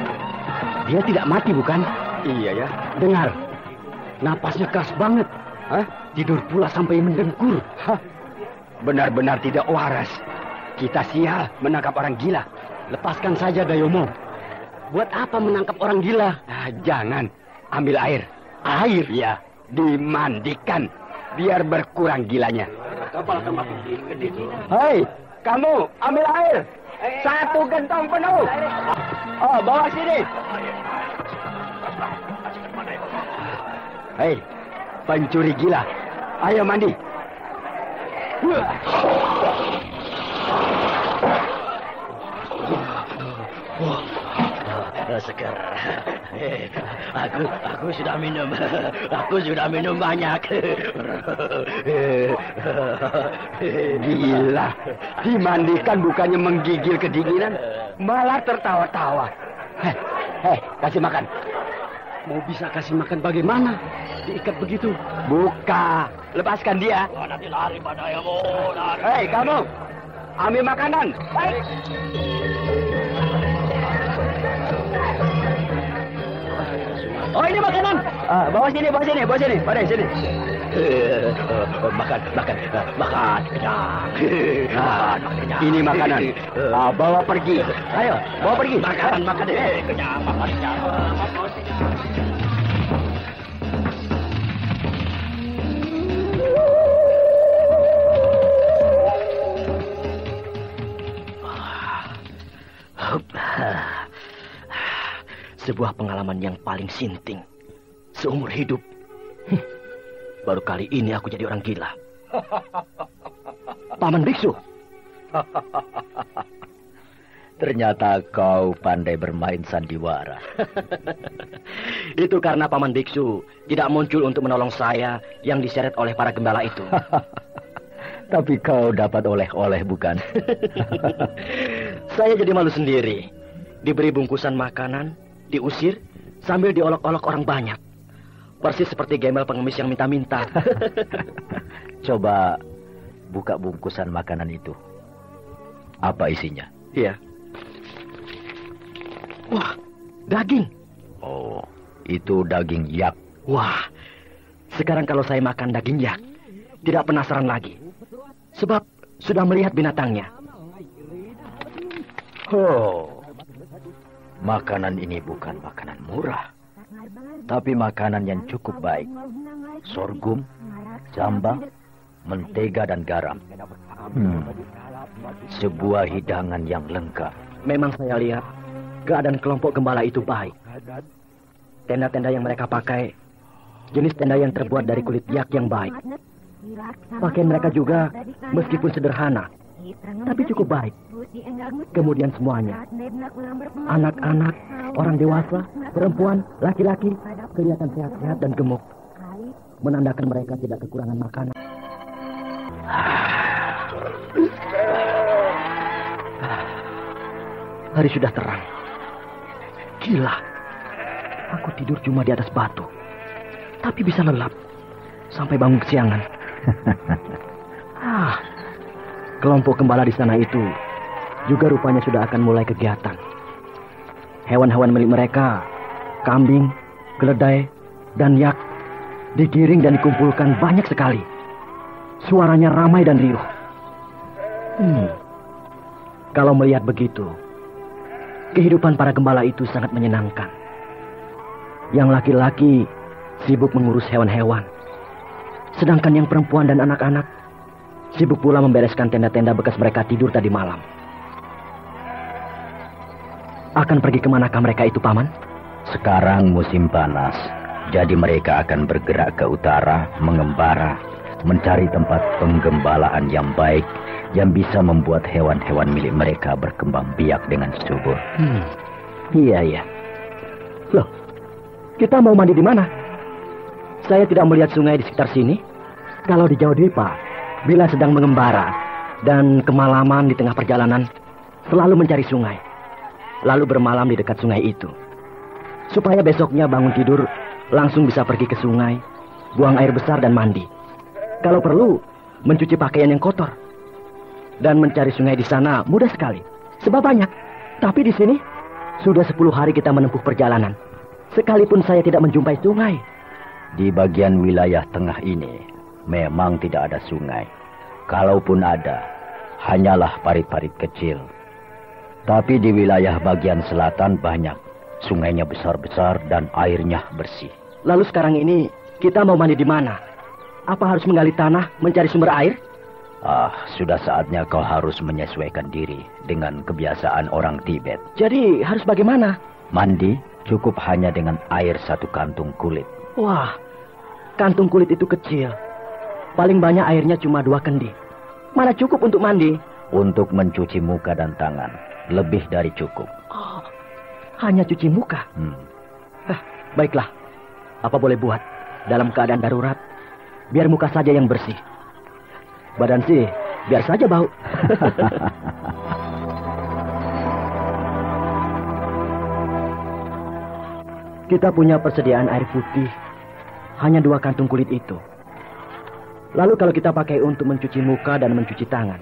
Dia tidak mati, bukan? Iya ya. Dengar. Napasnya keras banget. Tidur pula sampai mendengkur. Benar-benar tidak waras. Kita sial menangkap orang gila. Lepaskan saja, Dayomo. Buat apa menangkap orang gila? Jangan. Ambil air. Air? Ya, dimandikan. Biar berkurang gilanya. Hei, kamu ambil air. 1 gentong penuh. Bawa sini. Hei, pencuri gila. Ayo mandi. Seger. Aku sudah minum. Aku sudah minum banyak. Gila. Dimandikan bukannya menggigil kedinginan, malah tertawa-tawa. Hei, kasih makan. Mau bisa kasih makan bagaimana? Diikat begitu. Buka. Lepaskan dia. Nanti lari padamu. Hei, kamu. Ambil makanan. Baik. Oh, ini makanan. Bawa sini. Pada sini. Makan. Kenyang. Ini makanan. Bawa pergi. Ayo, bawa pergi. Makan. Kenyang, makan. Sebuah pengalaman yang paling sinting seumur hidup. Baru kali ini aku jadi orang gila. Paman Biksu. Ternyata kau pandai bermain sandiwara. Itu karena Paman Biksu tidak muncul untuk menolong saya yang diseret oleh para gembala itu. Tapi kau dapat oleh-oleh, bukan? Saya jadi malu sendiri. Diberi bungkusan makanan, diusir, sambil diolok-olok orang banyak. Persis seperti gembel pengemis yang minta-minta. Coba buka bungkusan makanan itu. Apa isinya? Iya. Wah, daging. Oh, itu daging yak. Wah, sekarang kalau saya makan daging yak, tidak penasaran lagi. Sebab sudah melihat binatangnya. Oh, makanan ini bukan makanan murah, tapi makanan yang cukup baik. Sorghum, jambang, mentega dan garam. Sebuah hidangan yang lengkap. Memang saya lihat keadaan kelompok gembala itu baik. Tenda-tenda yang mereka pakai jenis tenda yang terbuat dari kulit yak yang baik. Pakaian mereka juga meskipun sederhana, tapi cukup baik. Kemudian semuanya, anak-anak, orang dewasa, perempuan, laki-laki, kelihatan sehat-sehat dan gemuk. Menandakan mereka tidak kekurangan makanan. Hari sudah terang. Gila. Aku tidur cuma di atas batu. Tapi bisa lelap sampai bangun kesiangan. Kelompok gembala di sana itu juga rupanya sudah akan mulai kegiatan. Hewan-hewan milik mereka, kambing, keledai, dan yak, digiring dan dikumpulkan banyak sekali. Suaranya ramai dan riuh. Kalau melihat begitu, kehidupan para gembala itu sangat menyenangkan. Yang laki-laki sibuk mengurus hewan-hewan, sedangkan yang perempuan dan anak-anak sibuk pula membereskan tenda-tenda bekas mereka tidur tadi malam. Akan pergi kemanakah mereka itu, Paman? Sekarang musim panas, jadi mereka akan bergerak ke utara, mengembara, mencari tempat penggembalaan yang baik, yang bisa membuat hewan-hewan milik mereka berkembang biak dengan subur. Iya. Loh, kita mau mandi di mana? Saya tidak melihat sungai di sekitar sini. Kalau di Jawa Dwipa, bila sedang mengembara dan kemalaman di tengah perjalanan, selalu mencari sungai. Lalu bermalam di dekat sungai itu. Supaya besoknya bangun tidur, langsung bisa pergi ke sungai, buang air besar dan mandi. Kalau perlu, mencuci pakaian yang kotor. Dan mencari sungai di sana mudah sekali. Sebab banyak. Tapi di sini, sudah 10 hari kita menempuh perjalanan. Sekalipun saya tidak menjumpai sungai. Di bagian wilayah tengah ini, memang tidak ada sungai. Kalaupun ada, hanyalah parit-parit kecil. Tapi di wilayah bagian selatan banyak. Sungainya besar-besar dan airnya bersih. Lalu sekarang ini, kita mau mandi di mana? Apa harus menggali tanah, mencari sumber air? Sudah saatnya kau harus menyesuaikan diri dengan kebiasaan orang Tibet. Jadi harus bagaimana? Mandi cukup hanya dengan air 1 kantung kulit. Wah, kantung kulit itu kecil. Paling banyak airnya cuma 2 kendi. Mana cukup untuk mandi? Untuk mencuci muka dan tangan, lebih dari cukup. Oh, hanya cuci muka? Baiklah, apa boleh buat? Dalam keadaan darurat, biar muka saja yang bersih. Badan sih, biar saja bau. Kita punya persediaan air putih, hanya 2 kantung kulit itu. Lalu kalau kita pakai untuk mencuci muka dan mencuci tangan,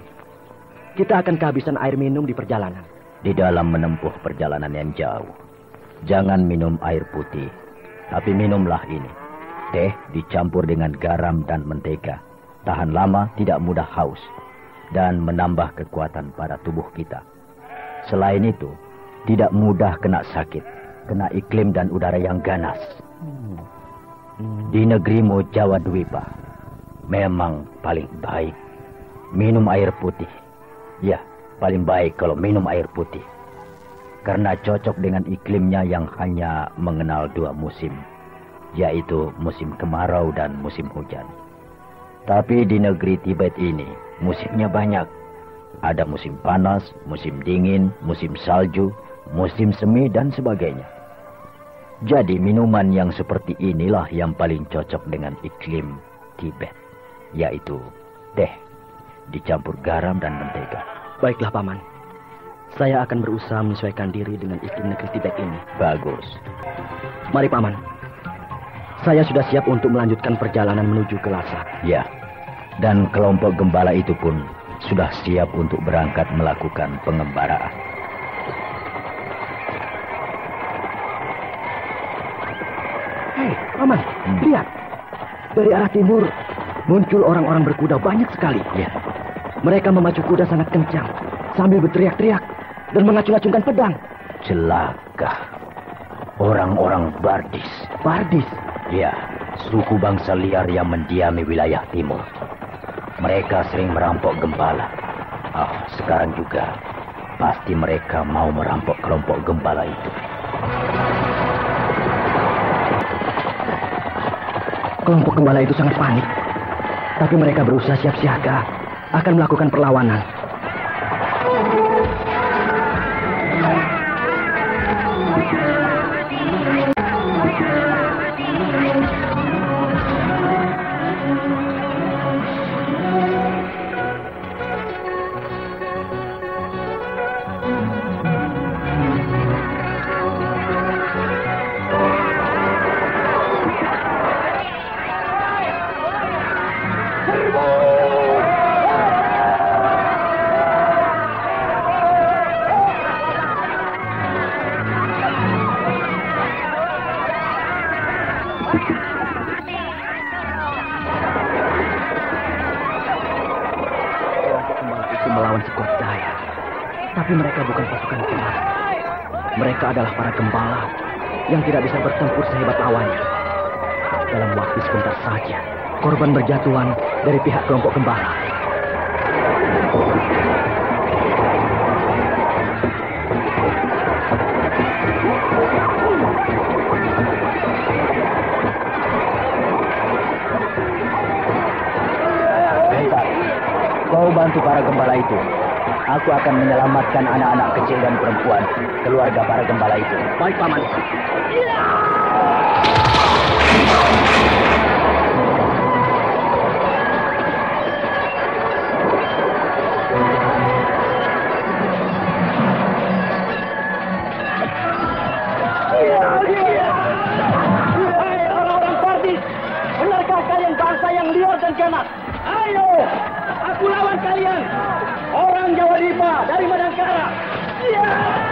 kita akan kehabisan air minum di perjalanan. Di dalam menempuh perjalanan yang jauh, jangan minum air putih, tapi minumlah ini. Teh dicampur dengan garam dan mentega. Tahan lama, tidak mudah haus, dan menambah kekuatan pada tubuh kita. Selain itu, tidak mudah kena sakit, kena iklim dan udara yang ganas. Di negerimu Jawa Dwipa, memang paling baik minum air putih. Ya, paling baik kalau minum air putih. Karena cocok dengan iklimnya yang hanya mengenal 2 musim, yaitu musim kemarau dan musim hujan. Tapi di negeri Tibet ini, musimnya banyak. Ada musim panas, musim dingin, musim salju, musim semi, dan sebagainya. Jadi minuman yang seperti inilah yang paling cocok dengan iklim Tibet, yaitu teh, dicampur garam dan mentega. Baiklah, Paman. Saya akan berusaha menyesuaikan diri dengan iklim negeri Tibet ini. Bagus. Mari, Paman. Saya sudah siap untuk melanjutkan perjalanan menuju ke Lhasa. Ya, dan kelompok gembala itu pun sudah siap untuk berangkat melakukan pengembaraan. Hei, Paman, lihat. Dari arah timur muncul orang-orang berkuda banyak sekali. Ya. Mereka memacu kuda sangat kencang sambil berteriak-teriak dan mengacung-acungkan pedang. Celaka. Orang-orang Bardis. Bardis? Ya, suku bangsa liar yang mendiami wilayah timur. Mereka sering merampok gembala. Sekarang juga pasti mereka mau merampok kelompok gembala itu. Kelompok gembala itu sangat panik. Tapi mereka berusaha siap siaga akan melakukan perlawanan. Melawan sekuat daya. Tapi mereka bukan pasukan perang. Mereka adalah para gembala yang tidak bisa bertempur sehebat lawannya. Dalam waktu sebentar saja, korban berjatuhan dari pihak kelompok gembala. Kau bantu para gembala itu. Aku akan menyelamatkan anak-anak kecil dan perempuan, keluarga para gembala itu. Baik, Paman. kalian? Orang Jawa Dipa dari Madangkara. Ya!